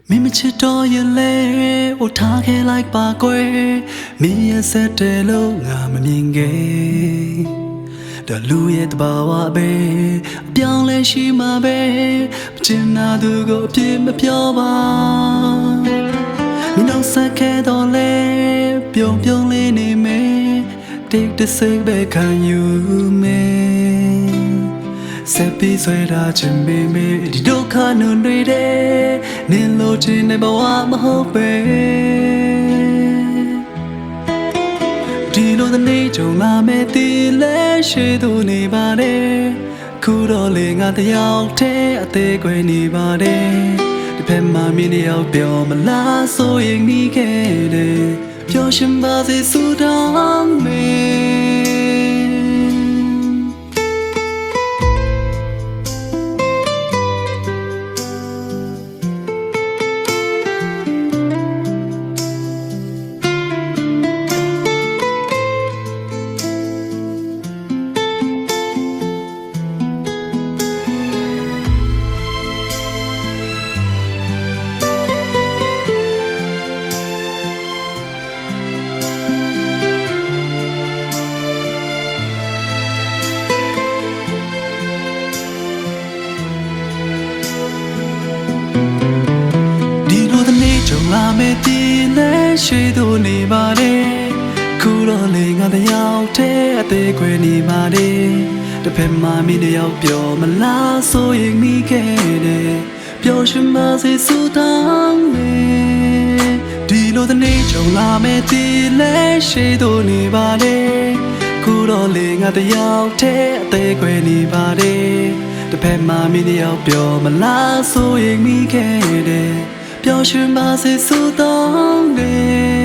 မိမချစ်တော့ရလေဟိုထားခဲ့လိုက်ပါကွယ်မင်းရဲ့ဆက်တယ်လို့ငါမမြင်ခဲ့ဒါလူရဲ့တဘာဝပဲအပြောင်းလဲရှိမှာပဲမချင်တာသူကိုအပြစ်မပြောပါမင်းတို့ဆက်ခဲ့တော့လေပြုံပြုံလေးနေမယ်တိတ်တဆိတ်ပဲခံယူမယ်ဆက်ပြီးဆွဲထားခြင်းပေမဲ့ဒီဒုက္ခနုံတွေတဲ့နင်လိုချင်တဲ့ဘဝမဟုတ်ပဲဒီလိုတဲ့နေ့ကြုံလာမဲ့ဒီလဲရှိသူနေပါတယ်ခုတော့လေငါတယောက်တည်းအသေးခွေနေပါတယ်ဒီဖက်မှာမင်းတယောက်ပြောမလားဆိုရင်မိခဲ့တယ်ပျော်ရွှင်ပါစေဆုတောင်းမယ်ကြုံလာမဲ့ဒီလဲရှိသူနေပါတယ်ခုတော့လေငါတယောက်တည်းအသေးခွေနေပါတယ်တစ်ဖက်မှာမင်းတယောက်ပြောမလားဆိုရင်မိခဲ့တယ်ပျော်ရွှင်ပါစေဆုတောင်းမယ်ဒီလိုတဲ့နေ့ကြုံလာမဲ့ဒီလဲရှိသူနေပါတယ်ခုတော့လေငါတယောက်တည်းအသေးခွေနေပါတယ်တစ်ဖက်မှာမင်းတယောက်ပြောမလားဆိုရင်မိခဲ့တယ်ပျော်ရွှင်ပါစေဆုတောင်းတယ်